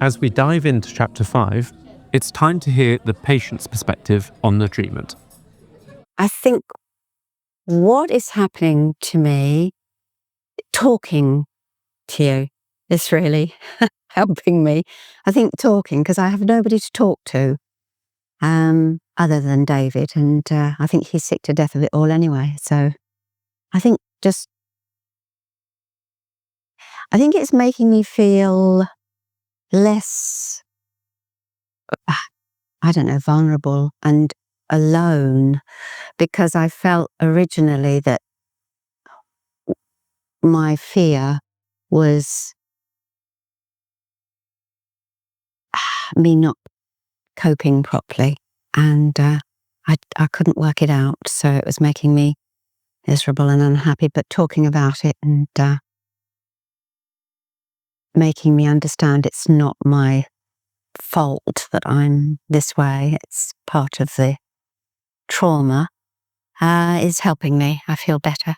as we dive into Chapter 5, it's time to hear the patient's perspective on the treatment. I think what is happening to me, talking to you, is really helping me. I think talking, because I have nobody to talk to other than David, and I think he's sick to death of it all anyway. So I think it's making me feel less, vulnerable and alone, because I felt originally that my fear was me not coping properly, and I couldn't work it out, so it was making me miserable and unhappy. But talking about it and making me understand it's not my fault that I'm this way, it's part of the trauma, is helping me. I feel better.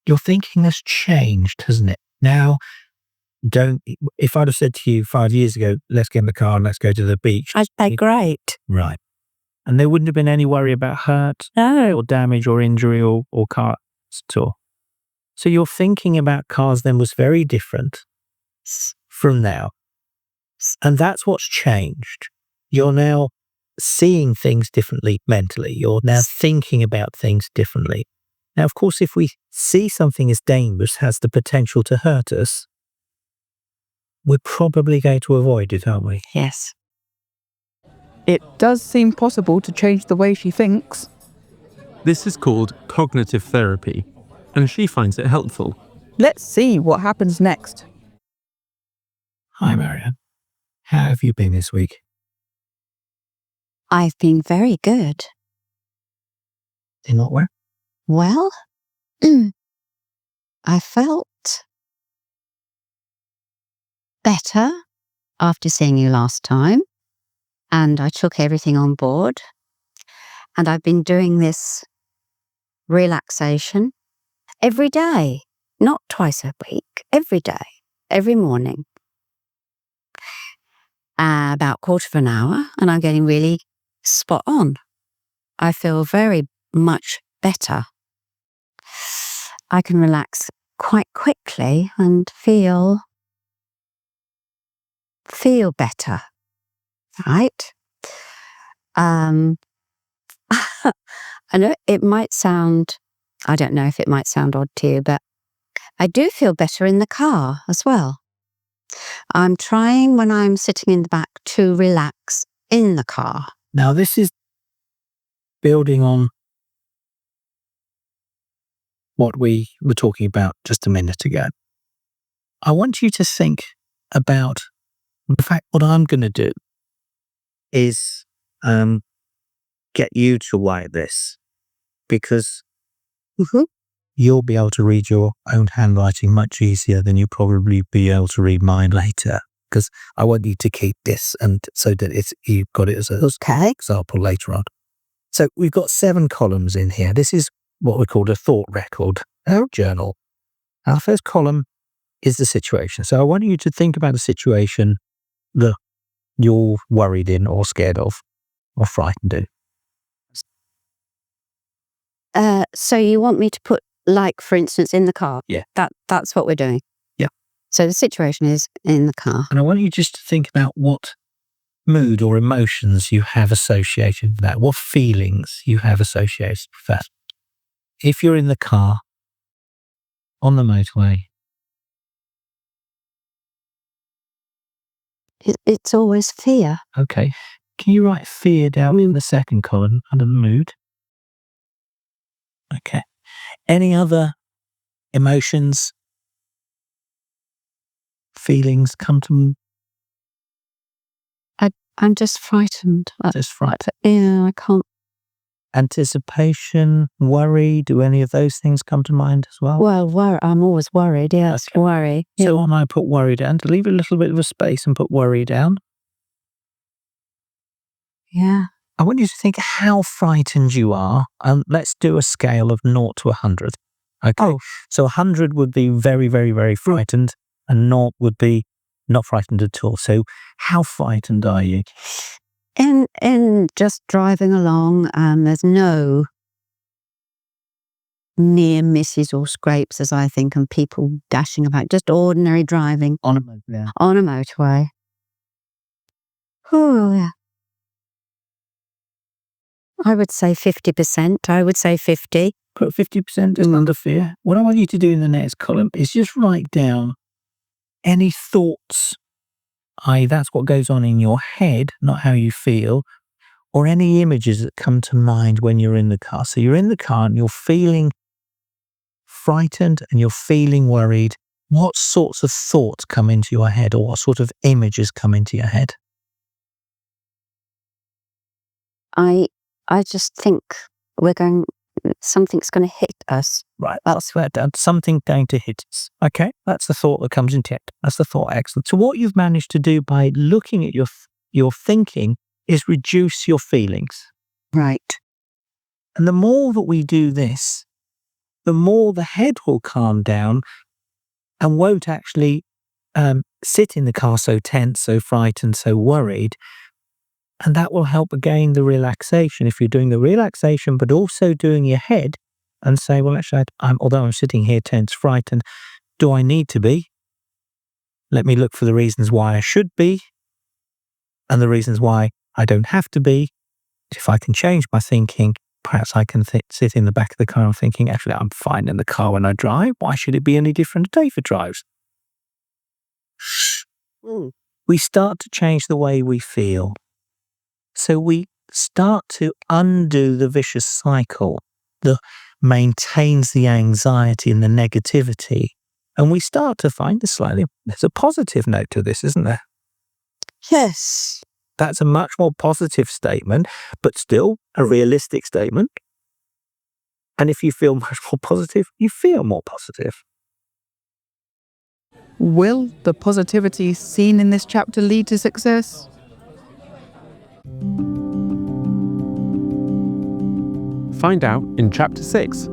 Your thinking has changed, hasn't it? Now, if I'd have said to you 5 years ago, let's get in the car and let's go to the beach. I'd say great. Right. And there wouldn't have been any worry about hurt No. or damage or injury or car at all. So your thinking about cars then was very different from now. And that's what's changed. You're now seeing things differently mentally. You're now thinking about things differently. Now, of course, if we see something as dangerous, has the potential to hurt us, we're probably going to avoid it, aren't we? Yes. It does seem possible to change the way she thinks. This is called cognitive therapy, and she finds it helpful. Let's see what happens next. Hi, Marion. How have you been this week? I've been very good. In what way? Well, I felt better after seeing you last time, and I took everything on board, and I've been doing this relaxation every day, not twice a week, every day, every morning, about a quarter of an hour, and I'm getting really spot on. I feel very much better. I can relax quite quickly and feel better, right? I know it might sound, I don't know if it might sound odd to you, but I do feel better in the car as well. I'm trying, when I'm sitting in the back, to relax in the car. Now, this is building on what we were talking about just a minute ago. I want you to think about the fact what I'm going to do is get you to write this, because you'll be able to read your own handwriting much easier than you probably be able to read mine later, because I want you to keep this and so that you've got it as an example later on. So we've got 7 columns in here. This is what we call a thought record, our journal. Our first column is the situation. So I want you to think about a situation that you're worried in or scared of or frightened in. So you want me to put, like, for instance, in the car? Yeah. That's what we're doing? Yeah. So the situation is in the car. And I want you just to think about what mood or emotions you have associated with that, what feelings you have associated with that. If you're in the car, on the motorway. It's always fear. Okay. Can you write fear down in the second column under the mood? Okay. Any other emotions, feelings come to me? I'm just frightened. Just frightened. Yeah, I can't. Anticipation, worry, do any of those things come to mind as well? Well, I'm always worried, yes. Okay. Worry. So when I put worry down, to leave a little bit of a space and put worry down. Yeah. I want you to think how frightened you are, and let's do a scale of 0 to 100. Okay. Oh. So 100 would be very, very, very frightened, and 0 would be Not frightened at all. So how frightened are you? In just driving along, there's no near misses or scrapes, as I think, and people dashing about. Just ordinary driving On a motor, yeah. on a motorway. Oh, yeah. I would say 50%. I would say 50. Put 50% just under fear. What I want you to do in the next column is just write down any thoughts, i.e. that's what goes on in your head, not how you feel, or any images that come to mind when you're in the car. So you're in the car and you're feeling frightened and you're feeling worried. What sorts of thoughts come into your head, or what sort of images come into your head? I just think something's going to hit us. Right, that's where something's going to hit us. Okay, that's the thought that comes into it. That's the thought. Excellent. So what you've managed to do by looking at your thinking is reduce your feelings. Right. And the more that we do this, the more the head will calm down and won't actually sit in the car so tense, so frightened, so worried. And that will help again the relaxation. If you're doing the relaxation, but also doing your head and say, well, actually, although I'm sitting here tense, frightened, do I need to be? Let me look for the reasons why I should be and the reasons why I don't have to be. If I can change my thinking, perhaps I can sit in the back of the car and thinking, actually, I'm fine in the car when I drive. Why should it be any different if David drives? We start to change the way we feel. So we start to undo the vicious cycle that maintains the anxiety and the negativity. And we start to find there's a positive note to this, isn't there? Yes. That's a much more positive statement, but still a realistic statement. And if you feel much more positive, you feel more positive. Will the positivity seen in this chapter lead to success? Find out in Chapter 6.